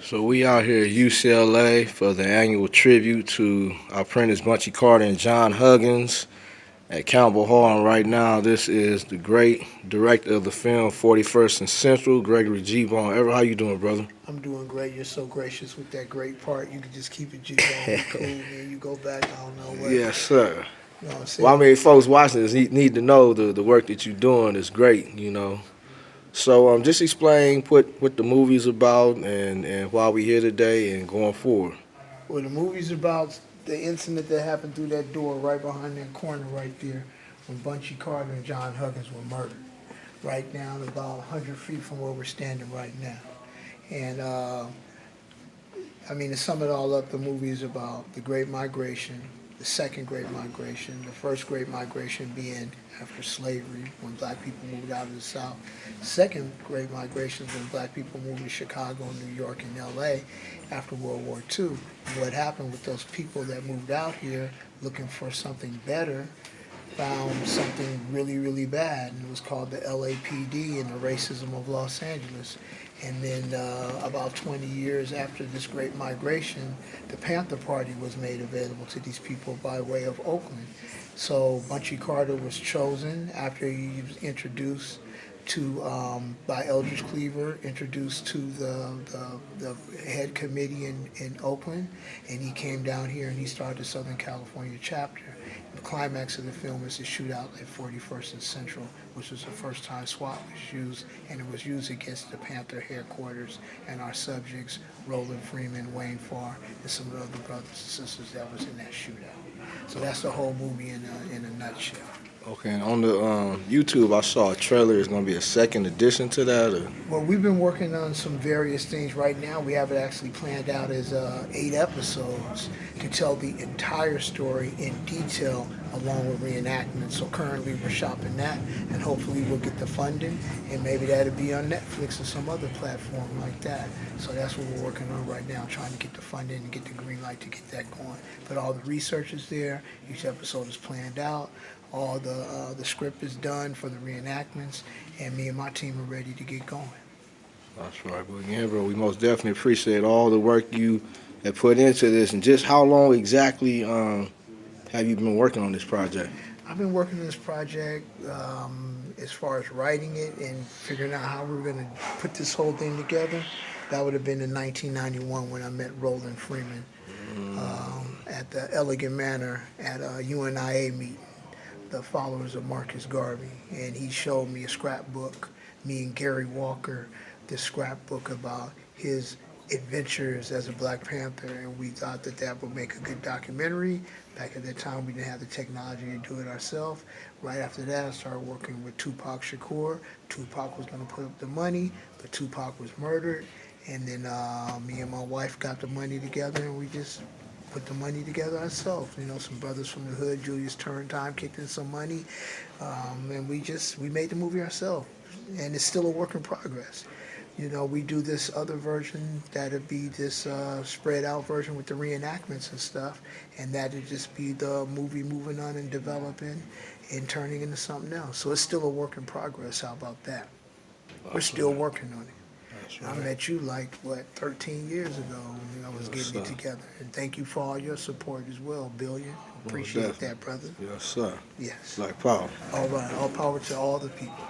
So we out here at UCLA for the annual tribute to Alprentice, Bunchy Carter, and John Huggins at Campbell Hall. And right now, this is the great director of the film 41st and Central, Gregory G. Bone. Ever, how you doing, brother? I'm doing great. You're so gracious with that great part. You can just keep it G-Bone. Cool, man. You go back, I don't know what. Yes, sir. You know what I'm saying? Well, I mean, folks watching this need to know the work that you're doing is great, you know. So just explain what the movie's about and why we're here today and going forward. Well, the movie's about the incident that happened through that door right behind that corner right there when Bunchy Carter and John Huggins were murdered. Right down about 100 feet from where we're standing right now. And, I mean, to sum it all up, the movie is about the Great Migration, the Second Great Migration, the First Great Migration being after slavery, when black people moved out of the South. The Second Great Migration is when black people moved to Chicago, New York, and L.A. after World War II. And what happened with those people that moved out here looking for something better found something really, really bad, and it was called the LAPD and the racism of Los Angeles. And then about 20 years after this great migration, the Panther Party was made available to these people by way of Oakland. So Bunchy Carter was chosen after he was introduced to, by Eldridge Cleaver, introduced to the head committee in Oakland, and he came down here and he started the Southern California chapter. The climax of the film is the shootout at 41st and Central, which was the first time SWAT was used, and it was used against the Panther headquarters and our subjects, Roland Freeman, Wayne Farr, and some of the other brothers and sisters that was in that shootout. So that's the whole movie in a nutshell. Okay, and on the YouTube, I saw a trailer. Is going to be a second edition to that? Or? Well, we've been working on some various things right now. We have it actually planned out as 8 episodes to tell the entire story in detail along with reenactments. So currently we're shopping that, and hopefully we'll get the funding, and maybe that'll be on Netflix or some other platform like that. So that's what we're working on right now, trying to get the funding and get the green light to get that going. But all the research is there. Each episode is planned out. All the script is done for the reenactments, and me and my team are ready to get going. That's right. Well, again, bro, we most definitely appreciate all the work you have put into this. And just how long exactly have you been working on this project? I've been working on this project as far as writing it and figuring out how we're going to put this whole thing together. That would have been in 1991 when I met Roland Freeman at the Elegant Manor at a UNIA meeting, the followers of Marcus Garvey, and he showed me a scrapbook, me and Gary Walker, this scrapbook about his adventures as a Black Panther, and we thought that that would make a good documentary. Back at that time, we didn't have the technology to do it ourselves. Right after that, I started working with Tupac Shakur. Tupac was going to put up the money, but Tupac was murdered, and then me and my wife got the money together, and we just put the money together ourselves. You know, some brothers from the hood, Julius Turntime, kicked in some money, and we made the movie ourselves. And it's still a work in progress. You know, we do this other version that'd be this spread out version with the reenactments and stuff, and that'd just be the movie moving on and developing and turning into something else. So it's still a work in progress. How about that? We're still working on it. Right. I met you 13 years ago when I was getting it together. And thank you for all your support as well, Billion. Appreciate that, brother. Yes, sir. Yes. Like power. All right. All power to all the people.